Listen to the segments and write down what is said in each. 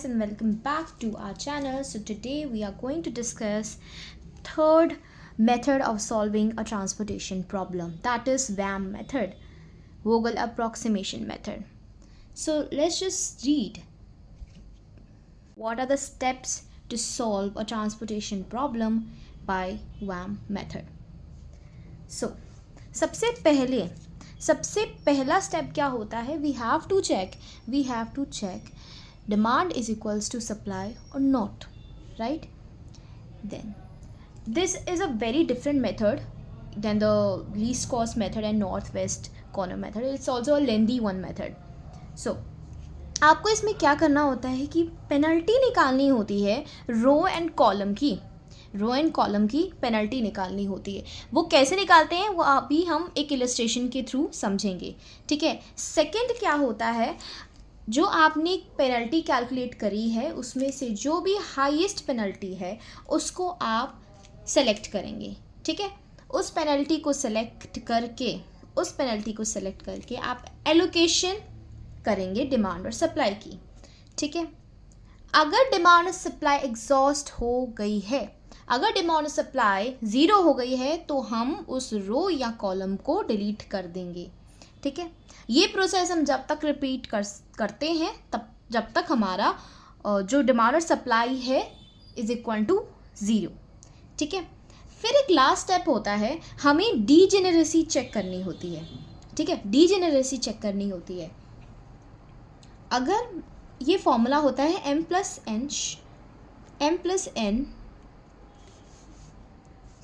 guys and welcome back to our channel. So today we are going to discuss third method of solving a transportation problem, that is VAM method, Vogel approximation method. So let's just read what are the steps to solve a transportation problem by VAM method. So सबसे पहला step क्या होता है, we have to check demand is equals to supply or not, right? Then this is a very different method than the least cost method and northwest corner method. It's also a lengthy one method. So आपको इसमें क्या करना होता है कि penalty निकालनी होती है रो एंड कॉलम की पेनल्टी निकालनी होती है. वो कैसे निकालते हैं वो अभी हम एक इलस्ट्रेशन के थ्रू समझेंगे, ठीक है. सेकंड क्या होता है, जो आपने पेनल्टी कैलकुलेट करी है उसमें से जो भी हाईएस्ट पेनल्टी है उसको आप सेलेक्ट करेंगे, ठीक है. उस पेनल्टी को सेलेक्ट करके आप एलोकेशन करेंगे डिमांड और सप्लाई की, ठीक है. अगर डिमांड और सप्लाई एग्जॉस्ट हो गई है, अगर डिमांड और सप्लाई ज़ीरो हो गई है तो हम उस रो या कॉलम को डिलीट कर देंगे, ठीक है. ये प्रोसेस हम जब तक रिपीट करते हैं तब जब तक हमारा जो डिमांड और सप्लाई है इज इक्वल टू ज़ीरो, ठीक है. फिर एक लास्ट स्टेप होता है, हमें डीजेनरेसी चेक करनी होती है, ठीक है. डीजेनरेसी चेक करनी होती है. अगर ये फॉर्मूला होता है m plus n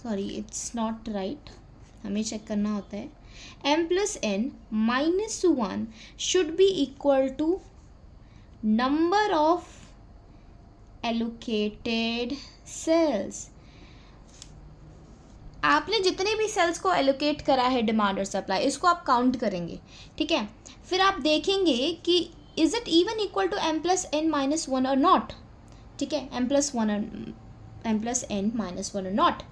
sorry it's not right, हमें चेक करना होता है m plus n minus 1 should be equal to number of allocated cells. आपने जितने भी सेल्स को एलोकेट करा है डिमांड और सप्लाई, इसको आप काउंट करेंगे, ठीक है. फिर आप देखेंगे कि is it even equal to m plus n minus 1 और नॉट, ठीक है. m प्लस n माइनस 1 और नॉट.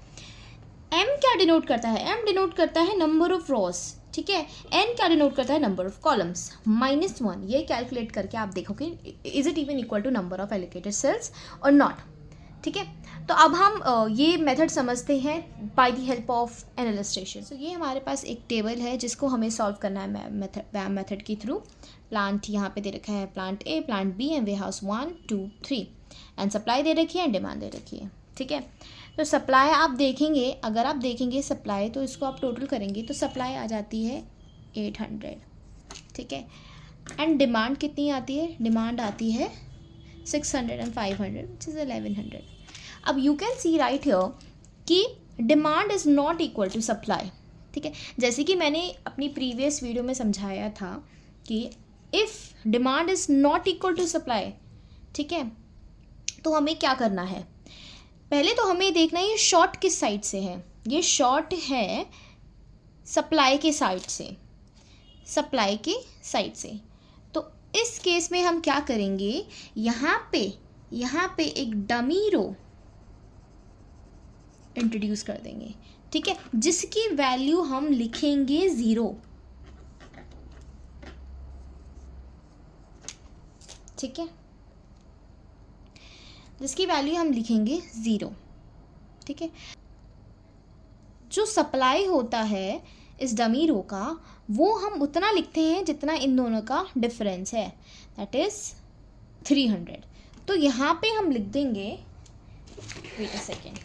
m क्या डिनोट करता है, m डिनोट करता है नंबर ऑफ रॉस, ठीक है. n क्या डिनोट करता है नंबर ऑफ कॉलम्स. माइनस 1 ये कैलकुलेट करके आप देखोगे is it even equal to number of allocated cells or not, ठीक है. तो अब हम ये मेथड समझते हैं by the help of an illustration. So ये हमारे पास एक टेबल है जिसको हमें सॉल्व करना है वैम मेथड के थ्रू. प्लांट यहाँ पे दे रखा है, plant A, plant B and warehouse 1 2 3 and supply दे रखी है एंड डिमांड दे रखी है, ठीक है. तो सप्लाई आप देखेंगे, अगर आप देखेंगे सप्लाई तो इसको आप टोटल करेंगे तो सप्लाई आ जाती है 800, ठीक है. एंड डिमांड कितनी आती है, डिमांड आती है 600 एंड 500 विच इज़ 1100. अब you can see right here कि demand is not equal to supply, ठीक है. जैसे कि मैंने अपनी प्रीवियस वीडियो में समझाया था कि if demand is not equal to supply, ठीक है, तो हमें क्या करना है. पहले तो हमें देखना है ये शॉर्ट किस साइड से है. ये शॉर्ट है सप्लाई के साइड से. तो इस केस में हम क्या करेंगे, यहाँ पे एक डमी रो इंट्रोड्यूस कर देंगे, ठीक है, जिसकी वैल्यू हम लिखेंगे 0, ठीक है, जिसकी वैल्यू हम लिखेंगे 0, ठीक है. जो सप्लाई होता है इस डमी रो का वो हम उतना लिखते हैं जितना इन दोनों का डिफरेंस है, दैट इज़ 300. तो यहाँ पे हम लिख देंगे, वेट अ सेकेंड,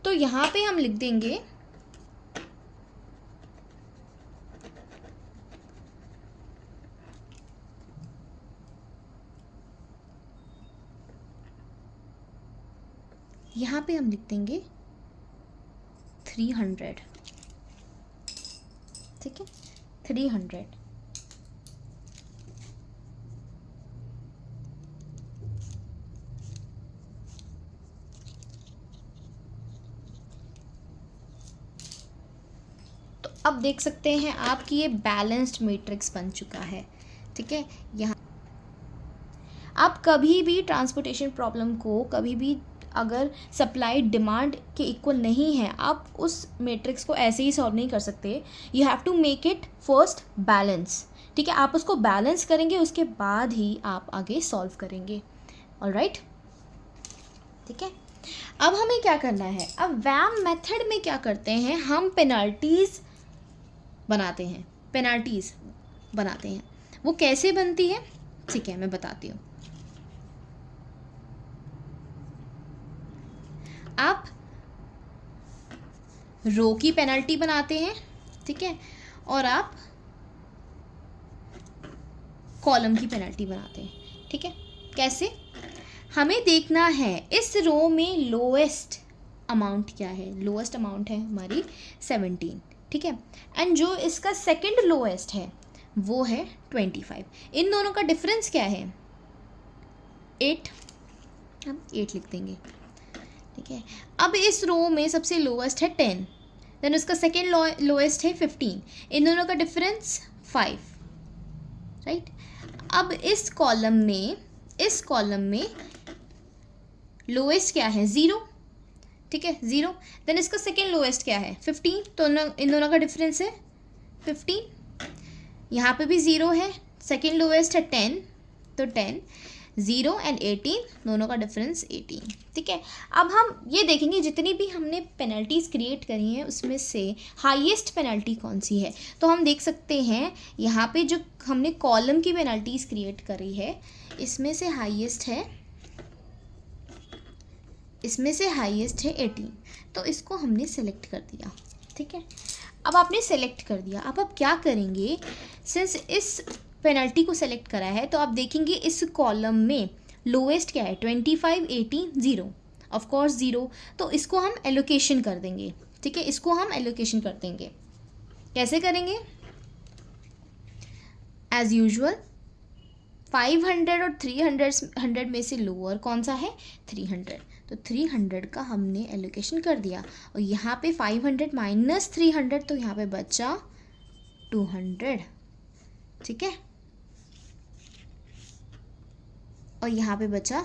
तो यहाँ पे हम लिख देंगे यहाँ पे हम लिख देंगे 300, ठीक है, 300. तो अब देख सकते हैं आपकी ये बैलेंस्ड मैट्रिक्स बन चुका है, ठीक है. यहाँ आप कभी भी ट्रांसपोर्टेशन प्रॉब्लम को कभी भी अगर सप्लाई डिमांड के इक्वल नहीं है, आप उस मैट्रिक्स को ऐसे ही सॉल्व नहीं कर सकते. You have to make it first balance. ठीक है, आप उसको बैलेंस करेंगे, उसके बाद ही आप आगे सॉल्व करेंगे. ऑलराइट, ठीक है. अब हमें क्या करना है, अब वैम मेथड में क्या करते हैं, हम पेनाल्टीज बनाते हैं. वो कैसे बनती है, ठीक है, मैं बताती हूँ. आप रो की पेनल्टी बनाते हैं, ठीक है, और आप कॉलम की पेनल्टी बनाते हैं. ठीक है, कैसे, हमें देखना है इस रो में लोएस्ट अमाउंट क्या है. लोएस्ट अमाउंट है हमारी 17. ठीक है, एंड जो इसका सेकंड लोएस्ट है वो है 25. इन दोनों का डिफरेंस क्या है, 8. हम 8 लिख देंगे. ठीक है, अब इस रो में सबसे लोएस्ट है 10, देन उसका सेकेंड लोएस्ट है 15. इन दोनों का डिफरेंस 5. राइट, अब इस कॉलम में लोएस्ट क्या है, 0. ठीक है, 0. देन इसका सेकेंड लोएस्ट क्या है, 15. तो इन दोनों का डिफरेंस है 15. यहाँ पे भी 0 है, सेकेंड लोएस्ट है 10, तो 10. 0 एंड 18, दोनों का डिफरेंस 18. ठीक है, अब हम ये देखेंगे जितनी भी हमने पेनल्टीज़ क्रिएट करी हैं उसमें से हाईएस्ट पेनल्टी कौन सी है. तो हम देख सकते हैं यहाँ पे जो हमने कॉलम की पेनल्टीज़ क्रिएट करी है इसमें से हाईएस्ट है 18. तो इसको हमने सेलेक्ट कर दिया. ठीक है, अब आपने सेलेक्ट कर दिया. अब आप क्या करेंगे, सिंस इस पेनल्टी को सेलेक्ट करा है तो आप देखेंगे इस कॉलम में लोएस्ट क्या है, 25, 18, 0. Of course 0. तो इसको हम एलोकेशन कर देंगे. ठीक है, इसको हम एलोकेशन कर देंगे. कैसे करेंगे, एज यूजुअल 500 और 300 में से लोअर कौन सा है, 300. तो 300 का हमने एलोकेशन कर दिया. और यहाँ पे 500 माइनस 300, तो यहाँ पे बचा 200. ठीक है, और यहाँ पे बचा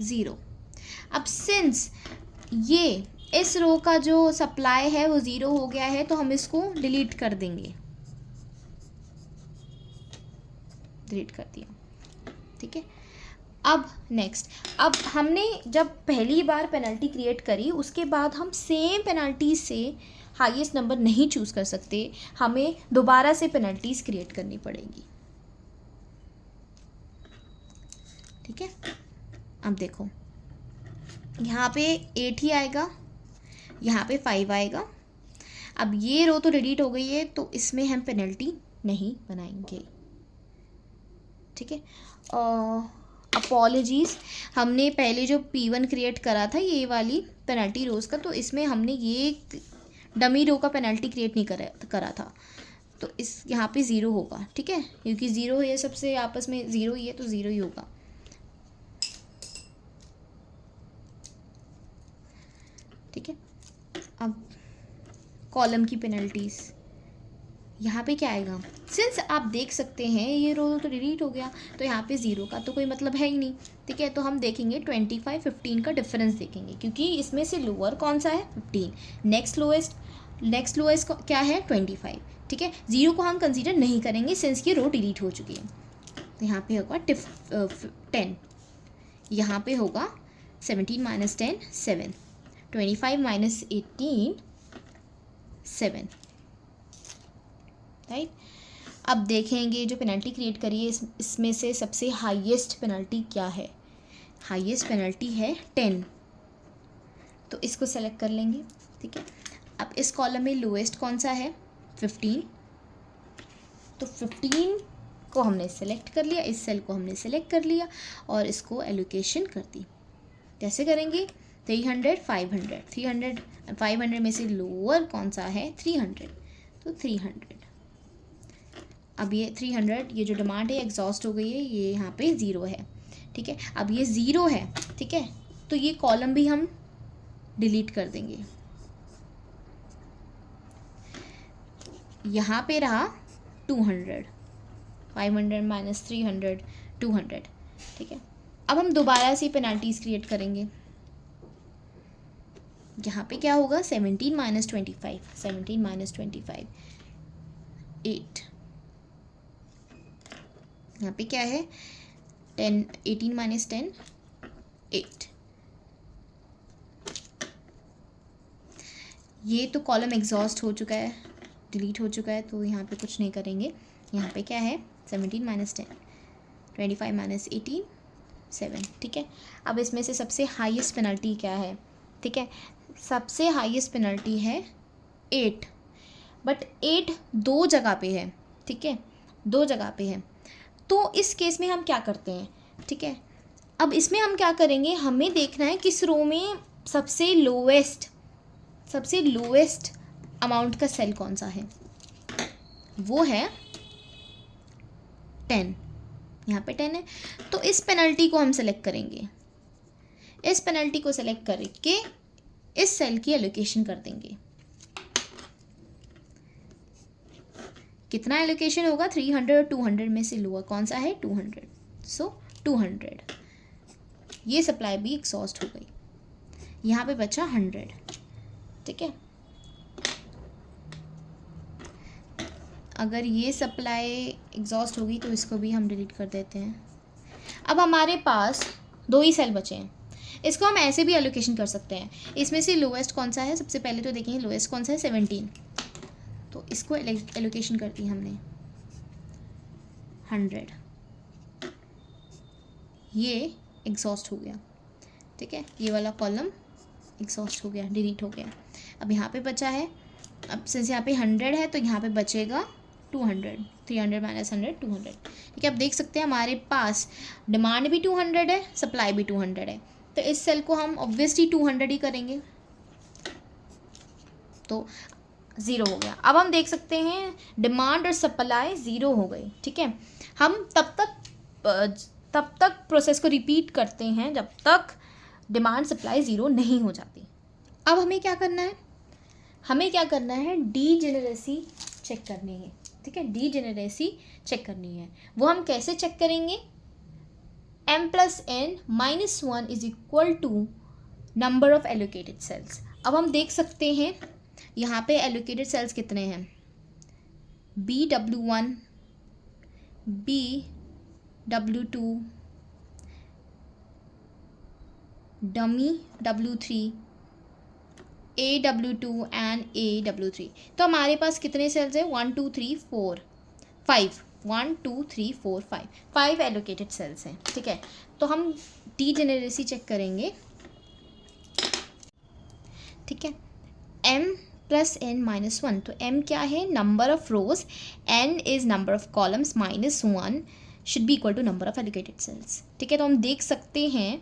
0. अब सिंस ये इस रो का जो सप्लाई है वो 0 हो गया है तो हम इसको डिलीट कर देंगे. डिलीट कर दिया. ठीक है, अब नेक्स्ट, अब हमने जब पहली बार पेनल्टी क्रिएट करी उसके बाद हम सेम पेनल्टी से हाईएस्ट नंबर नहीं चूज़ कर सकते, हमें दोबारा से पेनल्टीज़ क्रिएट करनी पड़ेगी. ठीक है, अब देखो यहाँ पे 8 ही आएगा, यहाँ पे 5 आएगा. अब ये रो तो डिलीट हो गई है तो इसमें हम पेनल्टी नहीं बनाएंगे. ठीक है, अपॉलॉजीज़, हमने पहले जो P1 क्रिएट करा था ये वाली पेनल्टी रोज़ का, तो इसमें हमने ये डमी रो का पेनल्टी क्रिएट नहीं करा था. तो इस यहाँ पे 0 होगा. ठीक है, क्योंकि 0 है, सबसे आपस में 0 ही है तो 0 ही होगा. ठीक है, अब कॉलम की पेनल्टीज़, यहाँ पे क्या आएगा, सिंस आप देख सकते हैं ये रो तो डिलीट हो गया तो यहाँ पे 0 का तो कोई मतलब है ही नहीं. ठीक है, तो हम देखेंगे 25, 15 का डिफरेंस देखेंगे क्योंकि इसमें से लोअर कौन सा है, 15. नेक्स्ट लोएस्ट क्या है, 25. ठीक है, 0 को हम कंसीडर नहीं करेंगे सिंस ये रो डिलीट हो चुकी है. तो यहाँ पे होगा 10. यहाँ पे होगा 17 माइनस 10, 7. 25 माइनस 18, 7. राइट, अब देखेंगे जो पेनल्टी क्रिएट करी है इसमें से सबसे हाईएस्ट पेनल्टी क्या है. हाईएस्ट पेनल्टी है 10, तो इसको सेलेक्ट कर लेंगे. ठीक है, अब इस कॉलम में लोएस्ट कौन सा है, 15. तो 15 को हमने सेलेक्ट कर लिया, इस सेल को हमने सेलेक्ट कर लिया और इसको एलोकेशन कर दी. कैसे करेंगे, 300, 500. 300 500 में से लोअर कौन सा है, 300. तो 300. अब ये 300, ये जो डिमांड है एग्जॉस्ट हो गई है, ये यहाँ पे 0 है. ठीक है, अब ये 0 है. ठीक है, तो ये कॉलम भी हम डिलीट कर देंगे. यहाँ पे रहा 200. 500 माइनस 300, 200. ठीक है, अब हम दोबारा से पेनल्टीज़ क्रिएट करेंगे. यहाँ पे क्या होगा 17 माइनस 25, 17 माइनस 25 8, यहाँ पे क्या है 10, 18 माइनस 10 8। ये तो कॉलम एग्जॉस्ट हो चुका है, डिलीट हो चुका है, तो यहाँ पे कुछ नहीं करेंगे। यहाँ पे क्या है 17 माइनस 10, 25 माइनस 18 7। ठीक है, अब इसमें से सबसे हाईएस्ट पेनल्टी क्या है? ठीक है, सबसे हाईएस्ट पेनल्टी है 8, बट 8 दो जगह पे है। ठीक है, दो जगह पे है, तो इस केस में हम क्या करते हैं? ठीक है, अब इसमें हम क्या करेंगे, हमें देखना है किस रो में सबसे लोएस्ट अमाउंट का सेल कौन सा है। वो है 10, यहाँ पे 10 है, तो इस पेनल्टी को हम सेलेक्ट करेंगे। इस पेनल्टी को सेलेक्ट करके इस सेल की एलोकेशन कर देंगे। कितना एलोकेशन होगा? 300 और 200 में से लोअर कौन सा है? 200, सो 200। ये सप्लाई भी एग्जॉस्ट हो गई, यहाँ पे बचा 100। ठीक है, अगर ये सप्लाई एग्जॉस्ट होगी तो इसको भी हम डिलीट कर देते हैं। अब हमारे पास 2 ही सेल बचे हैं, इसको हम ऐसे भी एलोकेशन कर सकते हैं। इसमें से लोएस्ट कौन सा है? सबसे पहले तो देखेंगे लोएस्ट कौन सा है, 17, तो इसको एलोकेशन कर दी हमने 100। ये एग्जॉस्ट हो गया। ठीक है, ये वाला कॉलम एग्जॉस्ट हो गया, डिलीट हो गया। अब यहाँ पे बचा है, अब सिंस यहाँ पे 100 है तो यहाँ पे बचेगा 200, 300 माइनस 100 200। ठीक है, अब देख सकते हैं हमारे पास डिमांड भी 200 है, सप्लाई भी 200 है, तो इस सेल को हम ऑब्वियसली 200 ही करेंगे, तो 0 हो गया। अब हम देख सकते हैं डिमांड और सप्लाई 0 हो गई। ठीक है, हम तब तक प्रोसेस को रिपीट करते हैं जब तक डिमांड सप्लाई 0 नहीं हो जाती। अब हमें क्या करना है? हमें क्या करना है? डीजेनरेसी चेक करनी है। ठीक है, डीजेनरेसी चेक करनी है। वो हम कैसे चेक करेंगे? m+n-1 is equal to number of allocated cells. अब हम देख सकते हैं यहाँ पे एलोकेटेड सेल्स कितने हैं? BW1, BW2, dummy W3, AW2 and AW3। तो हमारे पास कितने सेल्स हैं? 1 2 3 4 5, 1 2 3 4 5 एलोकेटेड सेल्स हैं। ठीक है, तो हम डीजेनरेसी चेक करेंगे। ठीक है, m+n-1, तो m क्या है? Number of rows, n is number of columns, -1 should be equal to number of allocated cells. ठीक है, तो हम देख सकते हैं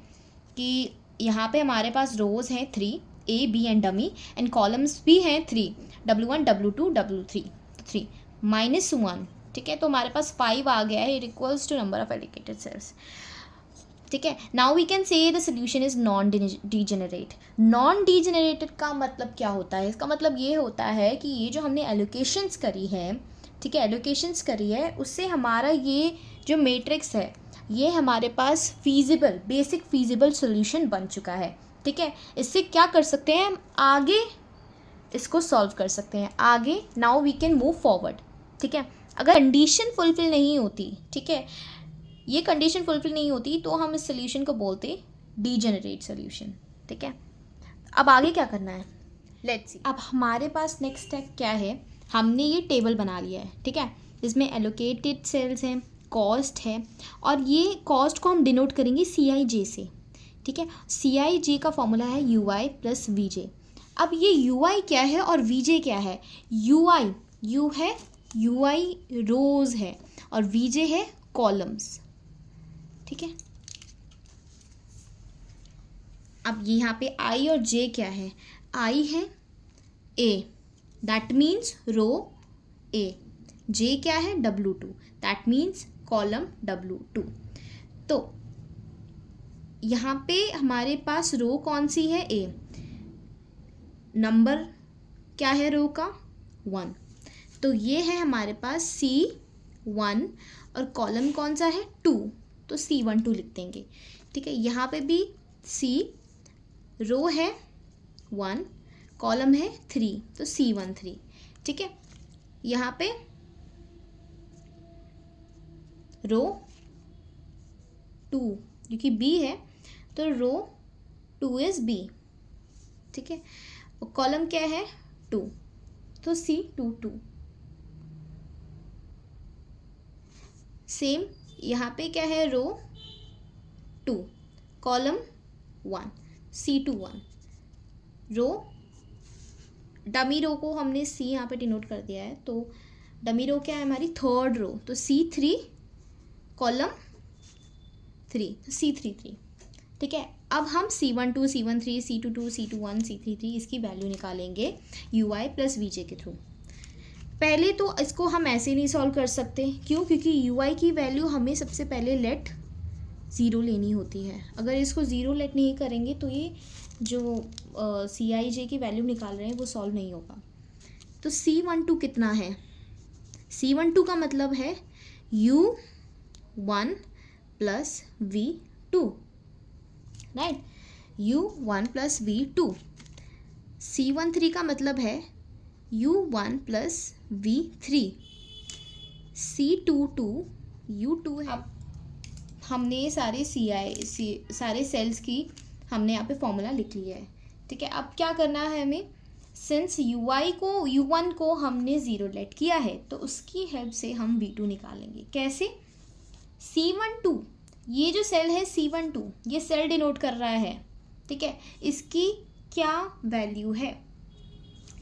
कि यहाँ पे हमारे पास रोज हैं 3, A, B and dummy, and columns भी हैं 3, W1, W2, W3, 3 -1। ठीक है, तो हमारे पास 5 आ गया है, it equals to number of allocated cells. ठीक है, now we can say the solution is non degenerate. Non degenerated का मतलब क्या होता है? इसका मतलब ये होता है कि ये जो हमने एलोकेशंस करी है, ठीक है, एलोकेशंस करी है, उससे हमारा ये जो मैट्रिक्स है ये हमारे पास फीजिबल, बेसिक फीजिबल सोल्यूशन बन चुका है। ठीक है, इससे क्या कर सकते हैं हम? आगे इसको सॉल्व कर सकते हैं। आगे now we can move forward. ठीक है, अगर कंडीशन फुलफिल नहीं होती, ठीक है, ये कंडीशन फुलफिल नहीं होती, तो हम इस सोल्यूशन को बोलते डीजेनरेट सोल्यूशन। ठीक है, अब आगे क्या करना है? Let's see. अब हमारे पास नेक्स्ट स्टेप क्या है? हमने ये टेबल बना लिया है। ठीक है, इसमें एलोकेटेड सेल्स हैं, कॉस्ट है, और ये कॉस्ट को हम डिनोट करेंगे CIJ से। ठीक है, CIJ का फॉर्मूला है UI + VJ। अब ये UI क्या है और VJ क्या है? U है, UI रोज है, और VJ है कॉलम्स। ठीक है, अब यहाँ पे I और J क्या है? I है A, that means row A। J क्या है? W2, that means column W2। तो यहाँ पे हमारे पास रो कौन सी है? A। नंबर क्या है रो का? 1, तो ये है हमारे पास C1, और कॉलम कौन सा है? 2, तो C12 लिख देंगे। ठीक है, यहाँ पे भी C रो है 1, कॉलम है 3 तो C13, ठीक है। यहाँ पे रो 2 क्योंकि B है तो रो 2 इज़ B, ठीक है। और कॉलम क्या है 2 तो C22। सेम यहाँ पे क्या है रो 2 कॉलम 1 C21। रो डमी रो को हमने C यहाँ पे डिनोट कर दिया है तो डमी रो क्या है हमारी थर्ड रो तो C3 कॉलम 3 तो C33, ठीक है। अब हम C12 C13 C22 C21 C33 इसकी वैल्यू निकालेंगे UI प्लस VJ के थ्रू। पहले तो इसको हम ऐसे नहीं सॉल्व कर सकते, क्यों? क्योंकि UI की वैल्यू हमें सबसे पहले लेट 0 लेनी होती है। अगर इसको 0 लेट नहीं करेंगे तो ये जो CIJ की वैल्यू निकाल रहे हैं वो सॉल्व नहीं होगा। तो C12 कितना है? C12 का मतलब है U1 plus V2, right, U1 plus V2। C13 का मतलब है U1 plus V3। C22 U2 है। अब हमने सारे सारे सेल्स की हमने यहाँ पे फॉर्मूला लिख लिया है, ठीक है। अब क्या करना है हमें, सिंस U1 को हमने 0 लेट किया है तो उसकी हेल्प से हम V2 निकालेंगे। कैसे? C12 ये जो सेल है C12 ये सेल डिनोट कर रहा है, ठीक है। इसकी क्या वैल्यू है,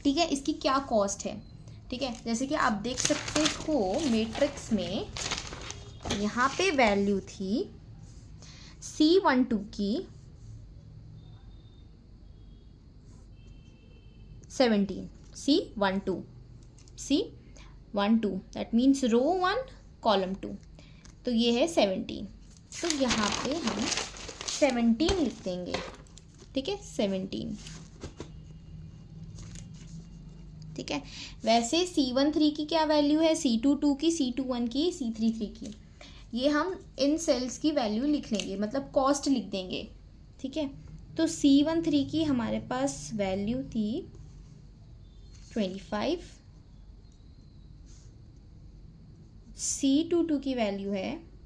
ठीक है, इसकी क्या कॉस्ट है, ठीक है। जैसे कि आप देख सकते हो मैट्रिक्स में यहाँ पे वैल्यू थी C12 की 17, C12 that means row 1 column 2 तो ये है 17। तो यहाँ पे हम 17 लिख देंगे, ठीक है, 17, ठीक है। वैसे C13 की क्या वैल्यू है, C22 की, C21 की, C33 की, ये हम इन सेल्स की वैल्यू लिख लेंगे, मतलब कॉस्ट लिख देंगे, ठीक है। तो C13 की हमारे पास वैल्यू थी 25, C22 की वैल्यू है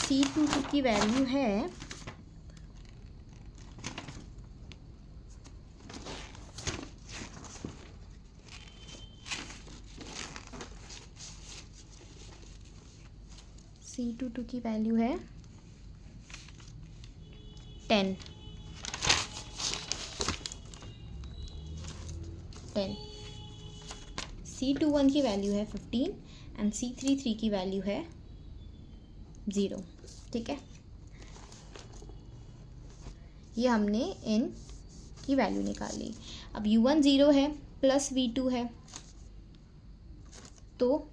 C22 की वैल्यू है 10। C21 की वैल्यू है 15 एंड C33 की वैल्यू है 0, ठीक है। ये हमने इन की वैल्यू निकाल ली। अब U1 0 है प्लस V2 है तो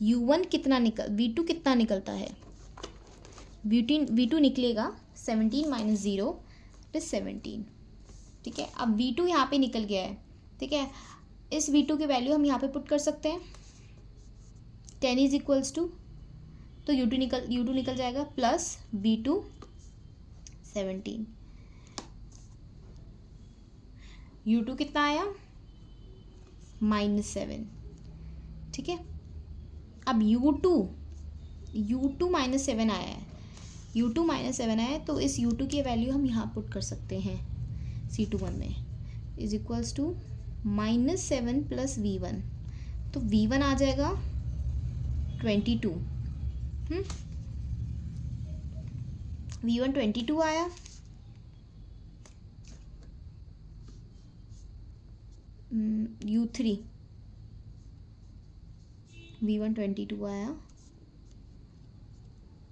U1 कितना V2 कितना निकलता है, V2 निकलेगा 17 माइनस 0 प्लस 17, ठीक है। अब V2 यहाँ पे निकल गया है, ठीक है। इस V2 की वैल्यू हम यहाँ पे पुट कर सकते हैं 10 इज इक्वल्स टू, तो U2 निकल जाएगा प्लस V2 17, U2 कितना आया -7, ठीक है। अब U2 -7 आया है, U2 -7 आया है तो इस U2 की वैल्यू हम यहाँ पुट कर सकते हैं C21 में, is equals to -7 plus V1, तो V1 आ जाएगा 22, V1 22 आया, U3 V1 22 आया,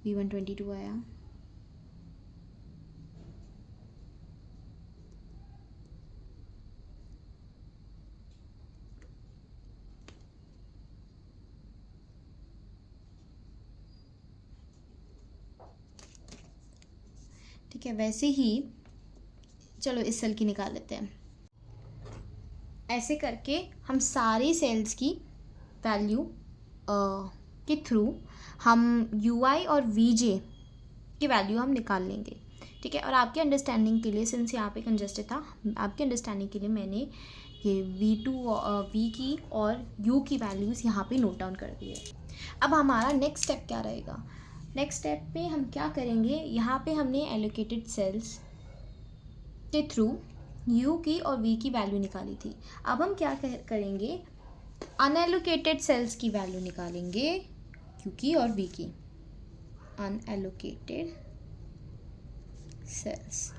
V1 22 आया, ठीक है। वैसे ही चलो इस सेल की निकाल लेते हैं। ऐसे करके हम सारे सेल्स की वैल्यू के थ्रू हम यू आई और वी जे की वैल्यू हम निकाल लेंगे, ठीक है। और आपके अंडरस्टैंडिंग के लिए, सिंस यहाँ पे कंजस्टेड था, आपके अंडरस्टैंडिंग के लिए मैंने ये वी की और यू की वैल्यूज़ यहाँ पे नोट डाउन कर दी है। अब हमारा नेक्स्ट स्टेप क्या रहेगा? नेक्स्ट स्टेप पे हम क्या करेंगे, यहाँ पे हमने एलोकेटेड सेल्स के थ्रू यू की और वी की वैल्यू निकाली थी। अब हम क्या करेंगे, अनएलोकेटेड सेल्स की वैल्यू निकालेंगे यू की और वी की। अनएलोकेटेड सेल्स,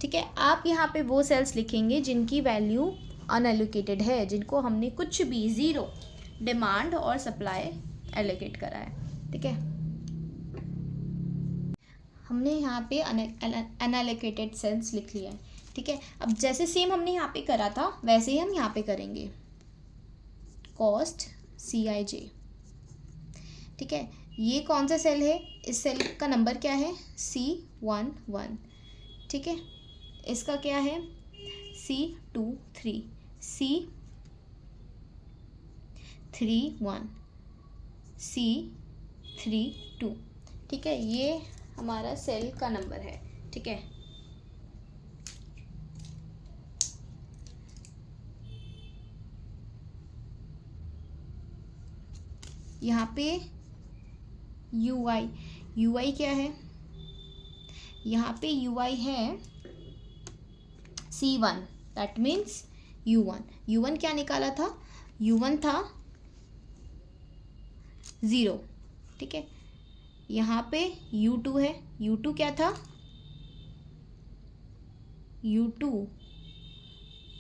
ठीक है। आप यहाँ पे वो सेल्स लिखेंगे जिनकी वैल्यू अनएलोकेटेड है, जिनको हमने कुछ भी ज़ीरो डिमांड और सप्लाई एलोकेट करा है, ठीक है। हमने यहाँ पे अनएलोकेटेड सेल्स लिख लिया है, ठीक है। अब जैसे सेम हमने यहाँ पे करा था वैसे ही हम यहाँ पे करेंगे, कॉस्ट CIJ, ठीक है। ये कौन सा सेल है, इस सेल का नंबर क्या है, C11, ठीक है। इसका क्या है, C23, C31, C32, ठीक है। ये हमारा सेल का नंबर है, ठीक है। यहाँ पे UI क्या है, यहाँ पे UI है C1, दैट मीन्स U1 क्या निकाला था, U1 था 0, ठीक है। यहाँ पे U2 है, U2 क्या था, U2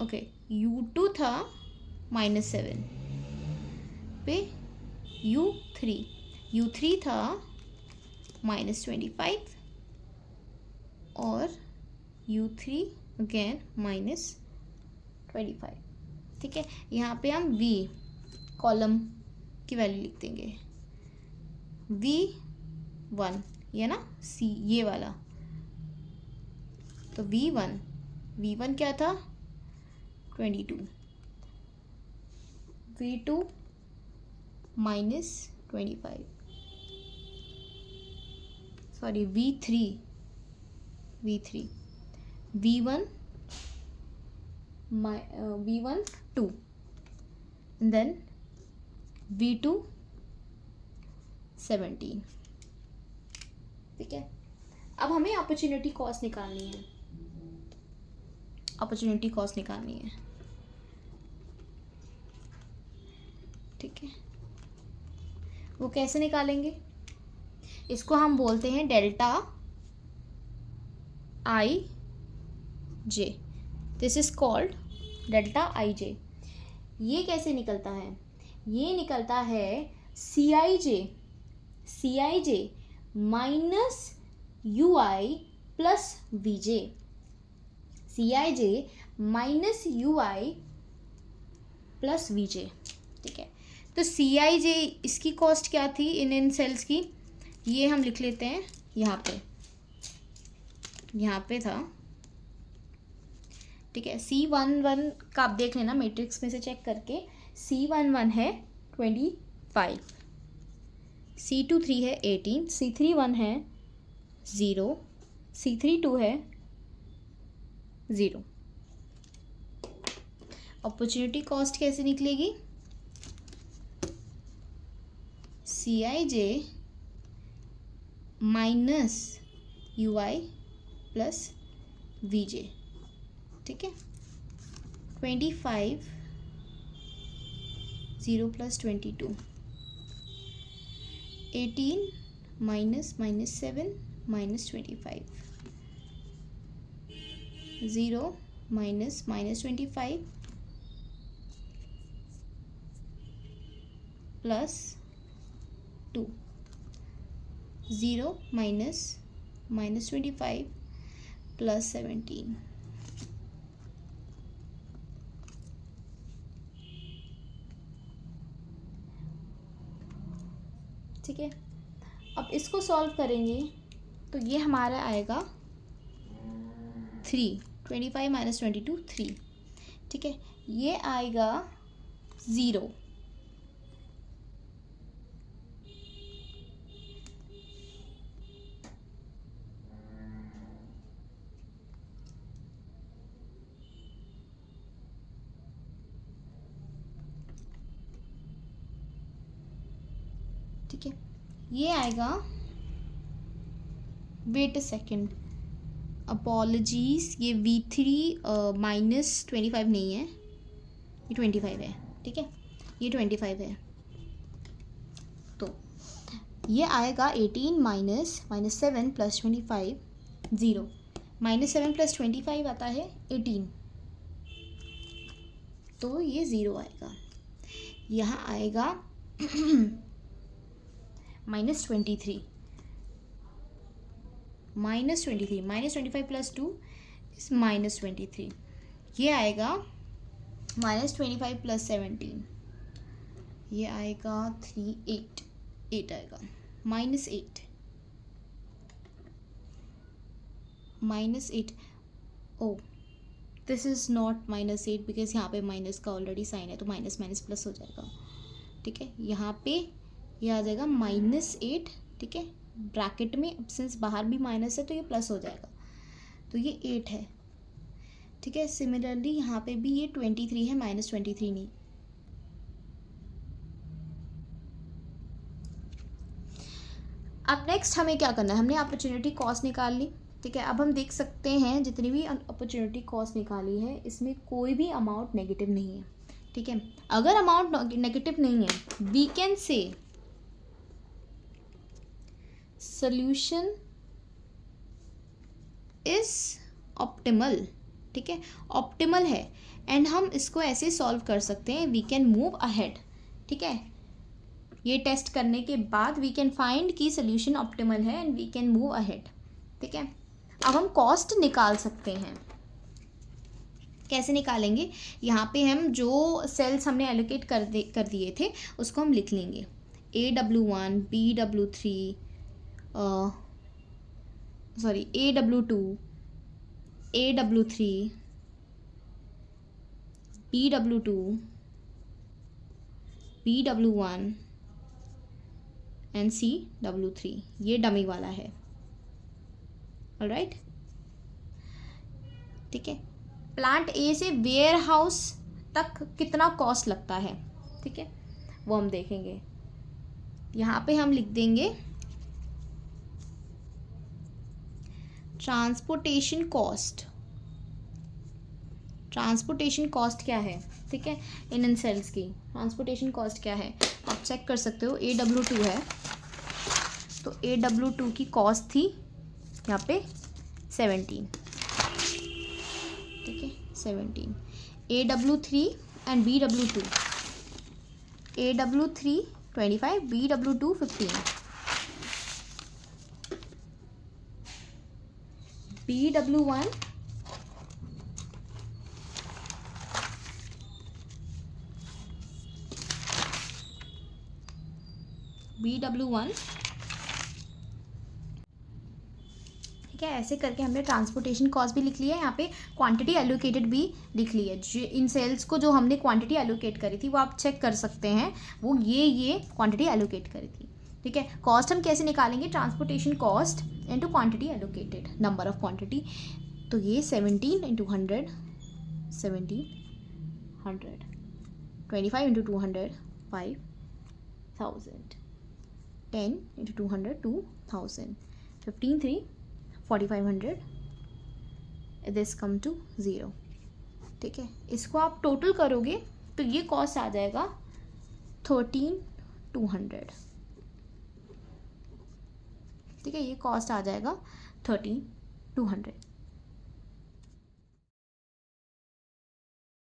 ओके, U2 था -7 पे U3 था -25 और U3 अगेन -25, ठीक है। यहाँ पे हम V कॉलम की वैल्यू लिख देंगे, V1 ये ना C ये वाला, तो V1 क्या था 22, V2 -25, sorry V3 V1 2 and then V2 17, ठीक है। अब हमें अपॉर्चुनिटी कॉस्ट निकालनी है, ठीक है। वो कैसे निकालेंगे, इसको हम बोलते हैं delta IJ, this is called delta IJ। ये कैसे निकलता है, ये निकलता है CIJ minus UI plus VJ, CIJ minus UI plus VJ, ठीक है। तो CIJ इसकी कॉस्ट क्या थी इन सेल्स की, ये हम लिख लेते हैं यहाँ पे था, ठीक है। C11 का आप देख लेना मैट्रिक्स में से चेक करके, C11 है 25, C23 है 18, C31 है 0, C32 है 0। अपॉर्चुनिटी कॉस्ट कैसे निकलेगी, CIJ minus UI plus VJ, ठीक है। 25 0 प्लस 22, 18 -7 -25, 0 -25 प्लस 2, 0 -25 प्लस 17, ठीक है। अब इसको सॉल्व करेंगे तो ये हमारा आएगा 3, 25 - 22 3, ठीक है। ये आएगा 0, ठीक है, ये आएगा, वेट अ सेकेंड, अपॉलजीज, ये V3 माइनस 25 नहीं है, ये 25 है, ठीक है, ये 25 है, तो ये आएगा 18 माइनस 7 प्लस 25, 0, -7 + 25 आता है 18, तो ये 0 आएगा। यहाँ आएगा -23, -25 + 2 इज -23, ये आएगा -25 + 17, ये आएगा 3, 8 आएगा, -8, -8, ओ दिस इज़ नॉट -8 बिकॉज यहाँ पे माइनस का ऑलरेडी साइन है, तो माइनस माइनस प्लस हो जाएगा, ठीक है, यहाँ पे ये आ जाएगा -8, ठीक है, ब्रैकेट में सिंस बाहर भी माइनस है तो ये प्लस हो जाएगा, तो ये 8 है, ठीक है। सिमिलरली यहाँ पे भी ये 23 है, -23 नहीं। अब नेक्स्ट हमें क्या करना है, हमने अपॉर्चुनिटी कॉस्ट निकाल ली, ठीक है। अब हम देख सकते हैं जितनी भी अपॉर्चुनिटी कॉस्ट निकाली है इसमें कोई भी अमाउंट नेगेटिव नहीं है, ठीक है। अगर अमाउंट नेगेटिव नहीं है, we can say solution is optimal, ठीक है, ऑप्टिमल है, एंड हम इसको ऐसे सॉल्व कर सकते हैं, वी कैन मूव अहेड, ठीक है। ये टेस्ट करने के बाद वी कैन फाइंड कि सोल्यूशन ऑप्टिमल है and we can move ahead, ठीक है। अब हम कॉस्ट निकाल सकते हैं, कैसे निकालेंगे, यहाँ पे हम जो सेल्स हमने एलोकेट कर दिए थे उसको हम लिख लेंगे, AW1, BW3, sorry AW2, AW3, BW2, BW1 and CW3, ये डमी वाला है, ऑलराइट, ठीक है। प्लांट ए से वेयर हाउस तक कितना कॉस्ट लगता है, ठीक है, वो हम देखेंगे। यहाँ पे हम लिख देंगे ट्रांसपोर्टेशन कॉस्ट, ट्रांसपोर्टेशन कॉस्ट क्या है, ठीक है, इन सेल्स की ट्रांसपोर्टेशन कॉस्ट क्या है आप चेक कर सकते हो, AW2 है, तो AW2 की कॉस्ट थी यहाँ पे 17, ठीक है, 17, AW3 and BW2, AW3 25, BW2 15, BW1 ठीक है। ऐसे करके हमने ट्रांसपोर्टेशन कॉस्ट भी लिख लिया है, यहाँ पे क्वांटिटी एलोकेटेड भी लिख ली है, जो इन सेल्स को जो हमने क्वांटिटी एलोकेट करी थी वो आप चेक कर सकते हैं, वो ये क्वांटिटी एलोकेट करी थी, ठीक है। कॉस्ट हम कैसे निकालेंगे, transportation cost into quantity allocated, number of quantity, तो ये 17 × 100, 1700, 25 × 200, 5000, 10 × 200, 2000, 15 3 4500, दिस कम टू 0, ठीक है। इसको आप टोटल करोगे तो ये कॉस्ट आ जाएगा 13200, ठीक है, ये कॉस्ट आ जाएगा 13200।